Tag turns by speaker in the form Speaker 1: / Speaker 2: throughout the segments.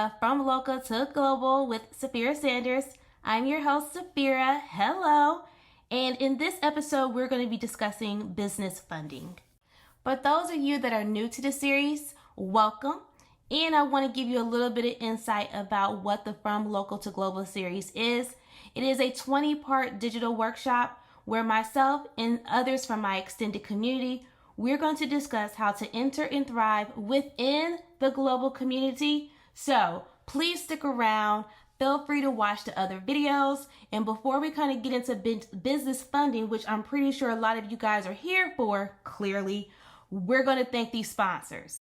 Speaker 1: of From Local to Global with Safira Sanders. I'm your host, Safira. Hello. And in this episode, we're going to be discussing business funding. For those of you that are new to the series, welcome. And I want to give you a little bit of insight about what the From Local to Global series is. It is a 20-part digital workshop where myself and others from my extended community, we're going to discuss how to enter and thrive within the global community. So please stick around. Feel free to watch the other videos. And before we kind of get into business funding, which I'm pretty sure a lot of you guys are here for, clearly, we're going to thank these sponsors.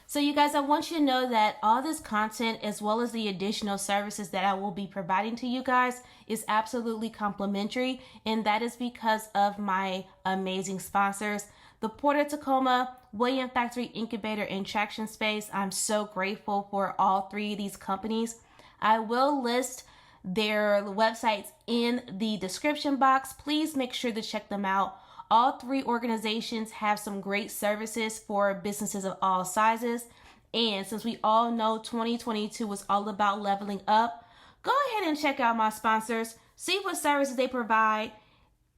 Speaker 1: So you guys, I want you to know that all this content, as well as the additional services that I will be providing to you guys, is absolutely complimentary. And that is because of my amazing sponsors. The Port of Tacoma, William Factory Incubator, and Traction Space. I'm so grateful for all three of these companies. I will list their websites in the description box. Please make sure to check them out. All three organizations have some great services for businesses of all sizes. And since we all know 2022 was all about leveling up, go ahead and check out my sponsors, see what services they provide,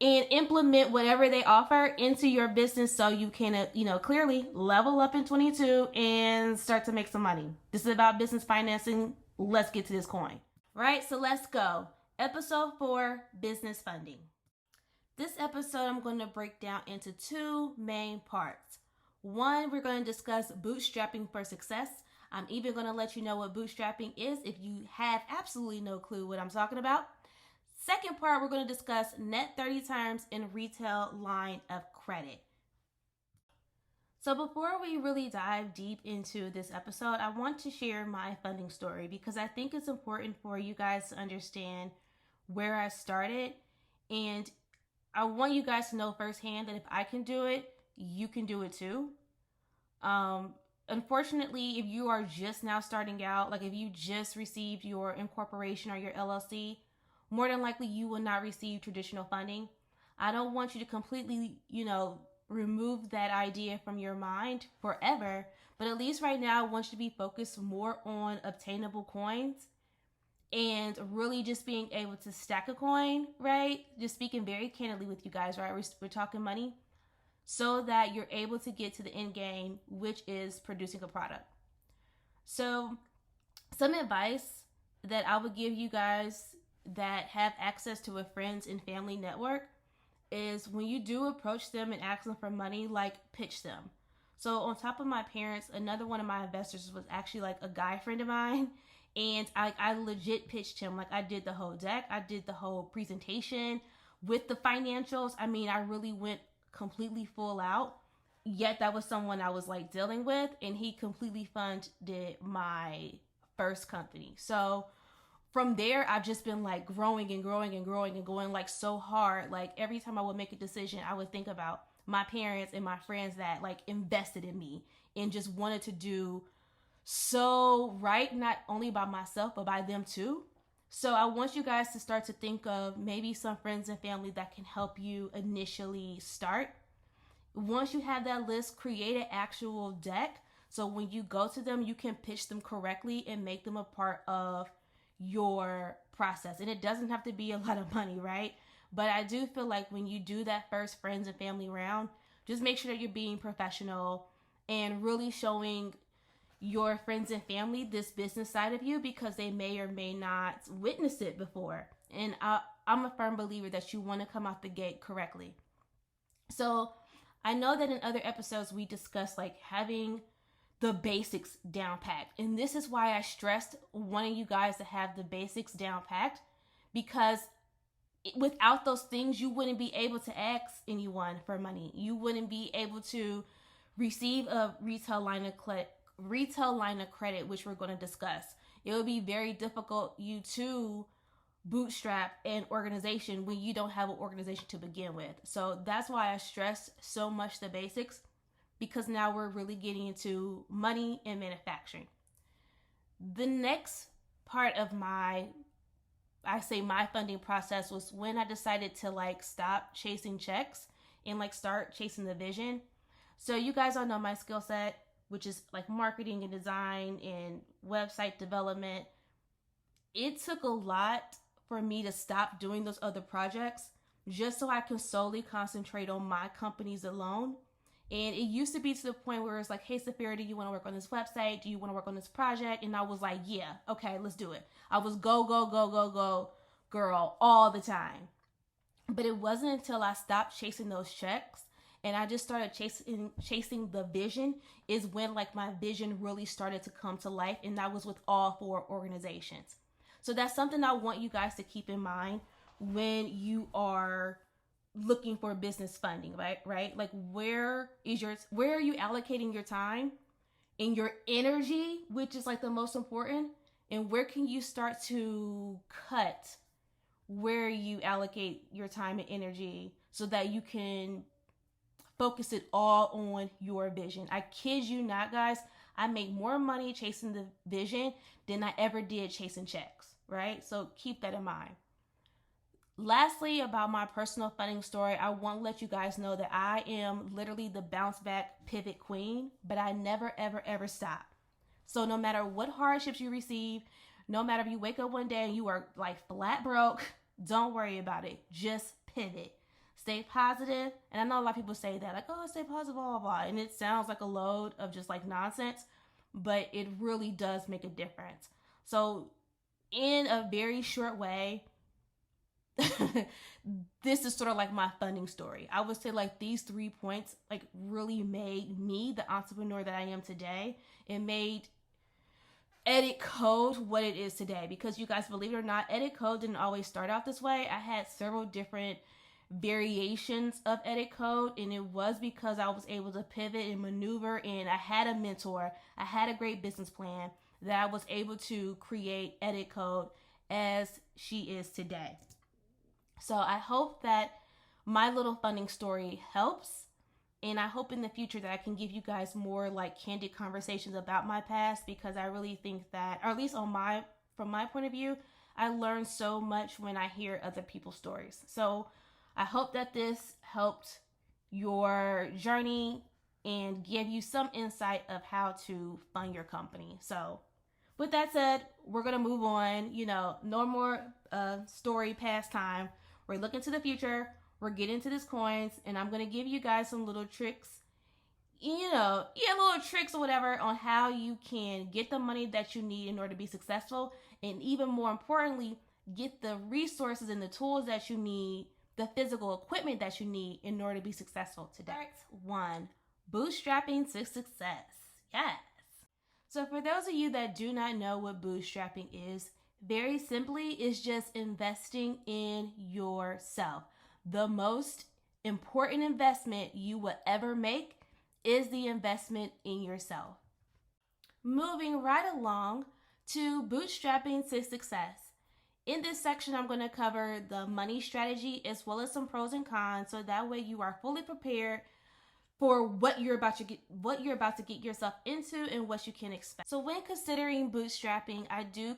Speaker 1: and implement whatever they offer into your business so you can, clearly level up in 22 and start to make some money. This is about business financing. Let's get to this coin. Right, so let's go. Episode 4, business funding. This episode, I'm going to break down into two main parts. One, we're going to discuss bootstrapping for success. I'm even going to let you know what bootstrapping is if you have absolutely no clue what I'm talking about. Second part, we're going to discuss net 30 times in retail line of credit. So before we really dive deep into this episode, I want to share my funding story because I think it's important for you guys to understand where I started. And I want you guys to know firsthand that if I can do it, you can do it too. Unfortunately, if you are just now starting out, like if you just received your incorporation or your LLC, more than likely you will not receive traditional funding. I don't want you to completely, remove that idea from your mind forever, but at least right now I want you to be focused more on obtainable coins and really just being able to stack a coin, right? Just speaking very candidly with you guys, right? We're talking money so that you're able to get to the end game, which is producing a product. So some advice that I would give you guys that have access to a friends and family network is when you do approach them and ask them for money, like pitch them. So on top of my parents, another one of my investors was actually like a guy friend of mine. And I legit pitched him. Like I did the whole deck. I did the whole presentation with the financials. I mean, I really went completely full out. Yet that was someone I was like dealing with, and he completely funded my first company. So from there, I've just been like growing and growing and growing and going like so hard. Like every time I would make a decision, I would think about my parents and my friends that like invested in me and just wanted to do so right, not only by myself, but by them too. So I want you guys to start to think of maybe some friends and family that can help you initially start. Once you have that list, create an actual deck. So when you go to them, you can pitch them correctly and make them a part of your process. And it doesn't have to be a lot of money, right? But I do feel like when you do that first friends and family round, just make sure that you're being professional and really showing your friends and family this business side of you because they may or may not witness it before. And I'm a firm believer that you want to come out the gate correctly. So I know that in other episodes we discussed like having the basics down packed. And this is why I stressed wanting you guys to have the basics down packed, because without those things, you wouldn't be able to ask anyone for money. You wouldn't be able to receive a retail line of credit, which we're going to discuss. It would be very difficult you to bootstrap an organization when you don't have an organization to begin with. So that's why I stress so much the basics, because now we're really getting into money and manufacturing. The next part of my funding process was when I decided to like stop chasing checks and like start chasing the vision. So you guys all know my skill set. which is like marketing and design and website development, it took a lot for me to stop doing those other projects just so I can solely concentrate on my companies alone. And it used to be to the point where it's like, hey, Safira, do you want to work on this website? Do you want to work on this project? And I was like, yeah, okay, let's do it. I was go, go, go, go, go, girl, all the time. But it wasn't until I stopped chasing those checks and I just started chasing the vision is when like my vision really started to come to life. And that was with all 4 organizations. So that's something I want you guys to keep in mind when you are looking for business funding, right? Like where are you allocating your time and your energy, which is like the most important, and where can you start to cut where you allocate your time and energy so that you can focus it all on your vision. I kid you not, guys. I make more money chasing the vision than I ever did chasing checks, right? So keep that in mind. Lastly, about my personal funding story, I want to let you guys know that I am literally the bounce back pivot queen, but I never, ever, ever stop. So no matter what hardships you receive, no matter if you wake up one day and you are like flat broke, don't worry about it. Just pivot. Stay positive. And I know a lot of people say that, like, oh, stay positive, blah, blah, blah. And it sounds like a load of just like nonsense, but it really does make a difference. So in a very short way, this is sort of like my funding story. I would say like these 3 points like really made me the entrepreneur that I am today. It made Edit Code what it is today, because you guys, believe it or not, Edit Code didn't always start out this way. I had several different variations of Edit Code, and it was because I was able to pivot and maneuver, and I had a mentor, I had a great business plan that I was able to create Edit Code as she is today. So I hope that my little funding story helps. And I hope in the future that I can give you guys more like candid conversations about my past, because I really think that, or at least from my point of view, I learn so much when I hear other people's stories. So I hope that this helped your journey and give you some insight of how to fund your company. So with that said, we're going to move on. No more story past time. We're looking to the future. We're getting into this coins, and I'm going to give you guys some little tricks, little tricks or whatever on how you can get the money that you need in order to be successful. And even more importantly, get the resources and the tools that you need, the physical equipment that you need in order to be successful today. Part 1, bootstrapping to success. Yes. So for those of you that do not know what bootstrapping is, very simply, it's just investing in yourself. The most important investment you will ever make is the investment in yourself. Moving right along to bootstrapping to success. In this section, I'm going to cover the money strategy as well as some pros and cons, so that way you are fully prepared for what you're about to get yourself into and what you can expect. So when considering bootstrapping, I do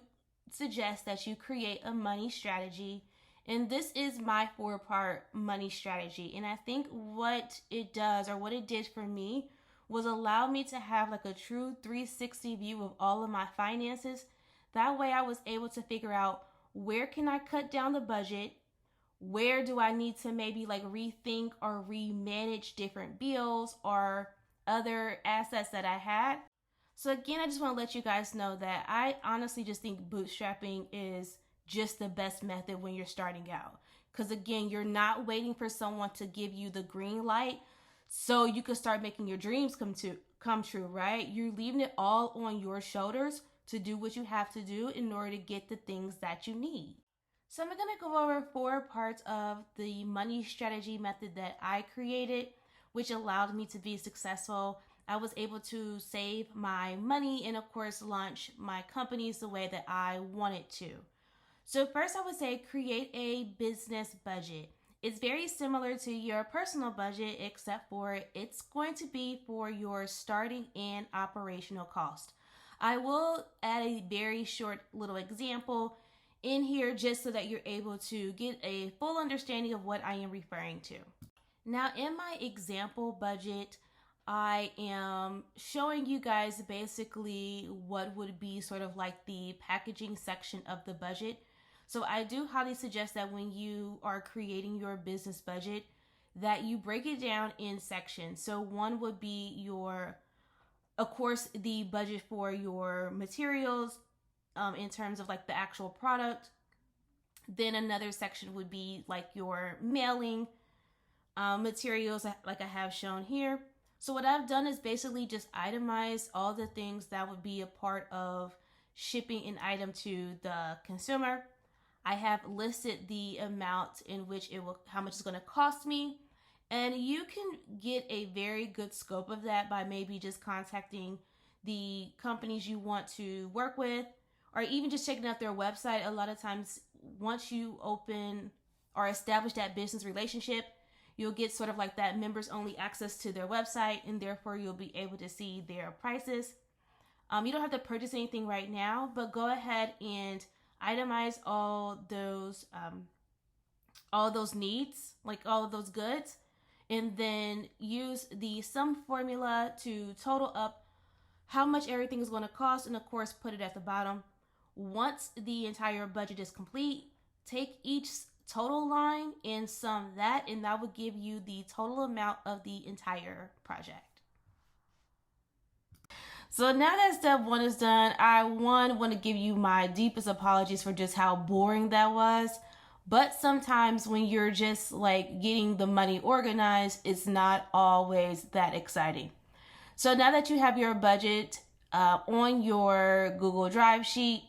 Speaker 1: suggest that you create a money strategy. And this is my 4-part money strategy. And I think what it does, or what it did for me, was allow me to have like a true 360 view of all of my finances. That way I was able to figure out, where can I cut down the budget? Where do I need to maybe like rethink or remanage different bills or other assets that I had? So again, I just want to let you guys know that I honestly just think bootstrapping is just the best method when you're starting out. Because again, you're not waiting for someone to give you the green light so you can start making your dreams come true, right? You're leaving it all on your shoulders to do what you have to do in order to get the things that you need. So I'm going to go over 4 parts of the money strategy method that I created, which allowed me to be successful. I was able to save my money and of course launch my companies the way that I wanted to. So first, I would say create a business budget. It's very similar to your personal budget, except for it's going to be for your starting and operational cost. I will add a very short little example in here just so that you're able to get a full understanding of what I am referring to. Now, in my example budget, I am showing you guys basically what would be sort of like the packaging section of the budget. So I do highly suggest that when you are creating your business budget, that you break it down in sections. So one would be your, of course, the budget for your materials, in terms of like the actual product. Then another section would be like your mailing materials, like I have shown here. So what I've done is basically just itemize all the things that would be a part of shipping an item to the consumer. I have listed the amount in which it will, how much it's going to cost me. And you can get a very good scope of that by maybe just contacting the companies you want to work with, or even just checking out their website. A lot of times, once you open or establish that business relationship, you'll get sort of like that members only access to their website, and therefore you'll be able to see their prices. You don't have to purchase anything right now, but go ahead and itemize all those needs, like all of those goods, and then use the sum formula to total up how much everything is going to cost, and of course put it at the bottom. Once the entire budget is complete, take each total line and sum that, and that will give you the total amount of the entire project. So now that step one is done, I want to give you my deepest apologies for just how boring that was. But sometimes when you're just like getting the money organized, it's not always that exciting. So now that you have your budget on your Google Drive sheet,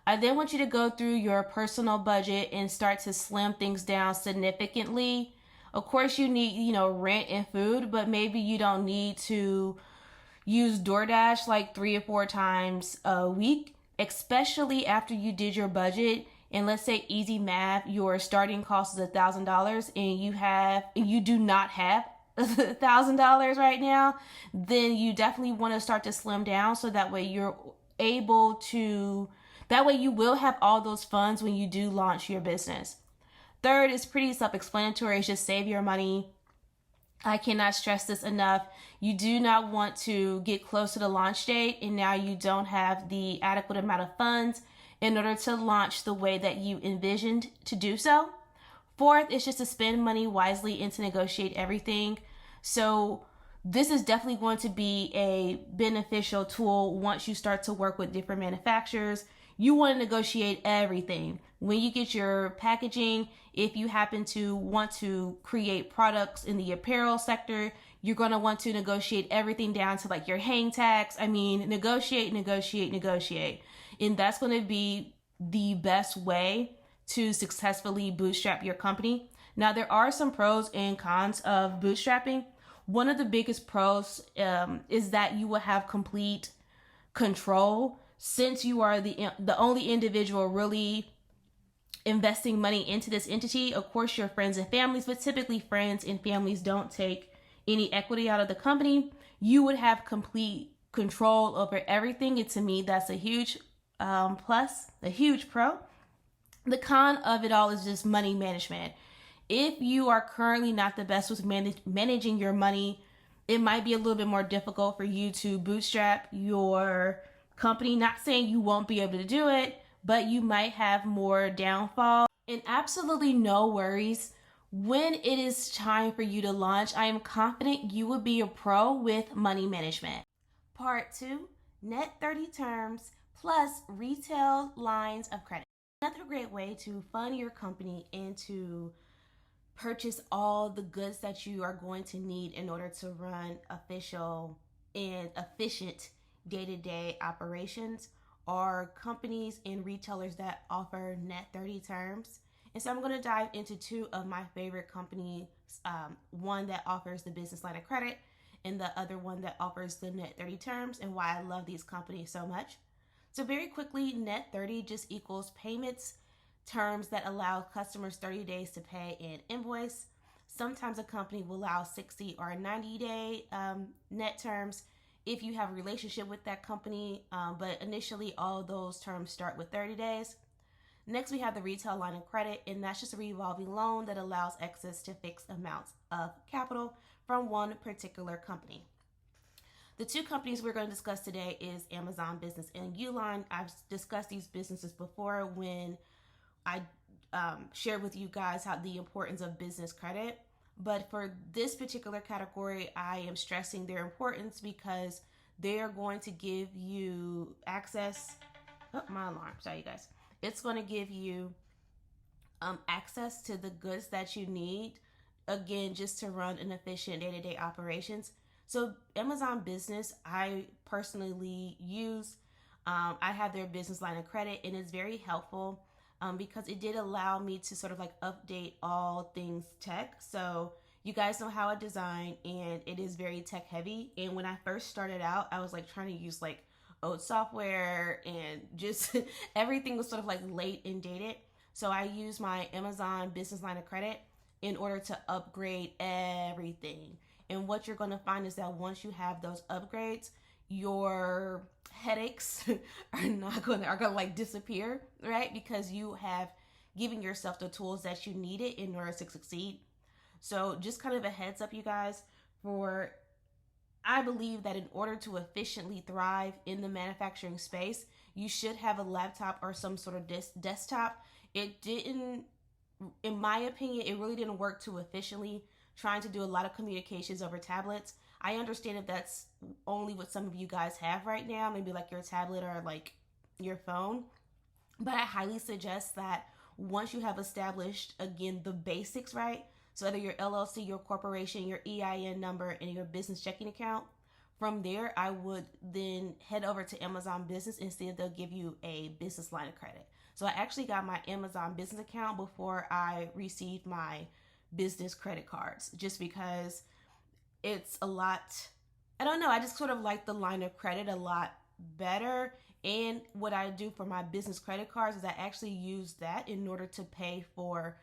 Speaker 1: I then want you to go through your personal budget and start to slim things down significantly. Of course, you need, rent and food, but maybe you don't need to use DoorDash like 3 or 4 times a week, especially after you did your budget. And let's say easy math, your starting cost is $1,000 and you do not have $1,000 right now, then you definitely want to start to slim down so that way you're able to, that way you will have all those funds when you do launch your business. Third is pretty self-explanatory. It's just save your money. I cannot stress this enough. You do not want to get close to the launch date and now you don't have the adequate amount of funds in order to launch the way that you envisioned to do so. Fourth is just to spend money wisely and to negotiate everything. So this is definitely going to be a beneficial tool once you start to work with different manufacturers. You want to negotiate everything. When you get your packaging, if you happen to want to create products in the apparel sector, you're going to want to negotiate everything down to like your hang tags. I mean, negotiate. And that's going to be the best way to successfully bootstrap your company. Now, there are some pros and cons of bootstrapping. One of the biggest pros is that you will have complete control since you are the only individual really investing money into this entity. Of course, your friends and families, but typically friends and families don't take any equity out of the company. You would have complete control over everything. And to me, that's a huge plus, a huge pro. The con of it all is just money management. If you are currently not the best with managing your money, it might be a little bit more difficult for you to bootstrap your company. Not saying you won't be able to do it, but you might have more downfall. And absolutely no worries. When it is time for you to launch, I am confident you will be a pro with money management. Part 2, net 30 terms plus retail lines of credit. Another great way to fund your company and to purchase all the goods that you are going to need in order to run official and efficient day-to-day operations are companies and retailers that offer net 30 terms. And so I'm going to dive into 2 of my favorite companies, one that offers the business line of credit and the other one that offers the net 30 terms, and why I love these companies so much. So very quickly, net 30 just equals payments terms that allow customers 30 days to pay an invoice. Sometimes a company will allow 60 or 90-day net terms if you have a relationship with that company, but initially all those terms start with 30 days. Next, we have the retail line of credit, and that's just a revolving loan that allows access to fixed amounts of capital from one particular company. The two companies we're going to discuss today is Amazon Business and Uline. I've discussed these businesses before when I shared with you guys how the importance of business credit. But for this particular category, I am stressing their importance because they are going to give you access. Oh, my alarm. Sorry, you guys. It's going to give you access to the goods that you need, again, just to run an efficient day-to-day operations. So Amazon Business, I personally use. I have their business line of credit, and it's very helpful because it did allow me to sort of like update all things tech. So you guys know how I design, and it is very tech heavy. And when I first started out, I was like trying to use like old software, and just everything was sort of like late and dated. So I use my Amazon business line of credit in order to upgrade everything. And what you're going to find is that once you have those upgrades, your headaches are going to like disappear, right? Because you have given yourself the tools that you needed in order to succeed. So just kind of a heads up, you guys, I believe that in order to efficiently thrive in the manufacturing space, you should have a laptop or some sort of desktop. It didn't, in my opinion, it really didn't work too efficiently trying to do a lot of communications over tablets. I understand if that's only what some of you guys have right now, maybe like your tablet or like your phone. But I highly suggest that once you have established, again, the basics, right? So whether your LLC, your corporation, your EIN number, and your business checking account, from there, I would then head over to Amazon Business and see if they'll give you a business line of credit. So I actually got my Amazon business account before I received my business credit cards, just because it's a lot, I don't know, I just sort of like the line of credit a lot better. And what I do for my business credit cards is I actually use that in order to pay for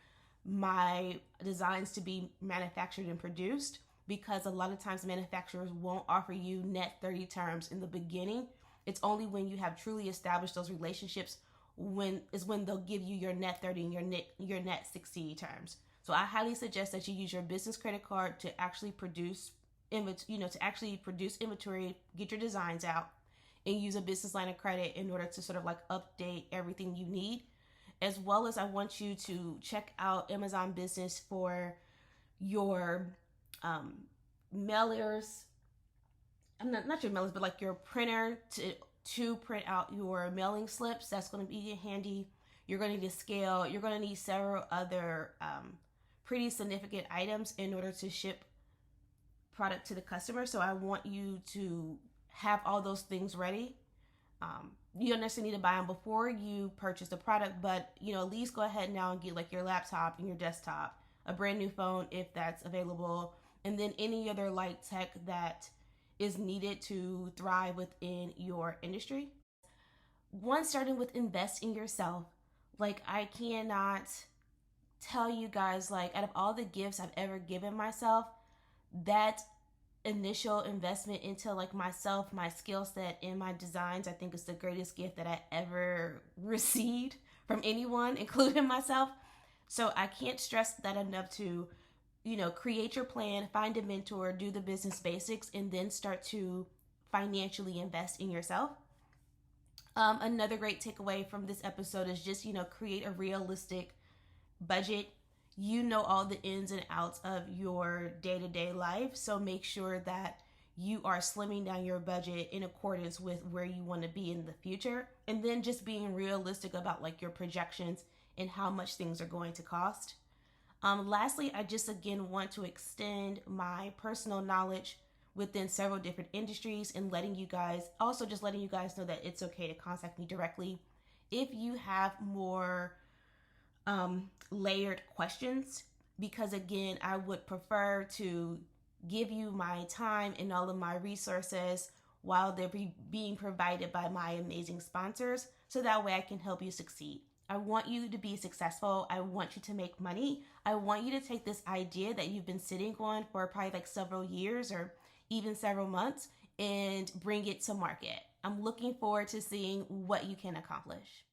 Speaker 1: my designs to be manufactured and produced, because a lot of times manufacturers won't offer you net 30 terms in the beginning. It's only when you have truly established those relationships when they'll give you your net 30 and your net 60 terms. So I highly suggest that you use your business credit card to actually produce inventory, get your designs out, and use a business line of credit in order to sort of like update everything you need. As well as I want you to check out Amazon Business for your mailers. Not your mailers, but like your printer to print out your mailing slips. That's going to be handy. You're going to need a scale. You're going to need several other pretty significant items in order to ship product to the customer. So I want you to have all those things ready. You don't necessarily need to buy them before you purchase the product, but at least go ahead now and get like your laptop and your desktop, a brand new phone if that's available, and then any other light tech that is needed to thrive within your industry. One, starting with invest in yourself. Like, I cannot tell you guys, like, out of all the gifts I've ever given myself, that initial investment into like myself, my skill set, and my designs, I think is the greatest gift that I ever received from anyone, including myself. So I can't stress that enough to create your plan, find a mentor, do the business basics, and then start to financially invest in yourself. Another great takeaway from this episode is just, create a realistic budget. All the ins and outs of your day-to-day life. So make sure that you are slimming down your budget in accordance with where you want to be in the future. And then just being realistic about like your projections and how much things are going to cost. Lastly, I just again want to extend my personal knowledge within several different industries and letting you guys know that it's okay to contact me directly if you have more layered questions, because again, I would prefer to give you my time and all of my resources while they're being provided by my amazing sponsors, so that way I can help you succeed. I want you to be successful. I want you to make money. I want you to take this idea that you've been sitting on for probably like several years or even several months and bring it to market. I'm looking forward to seeing what you can accomplish.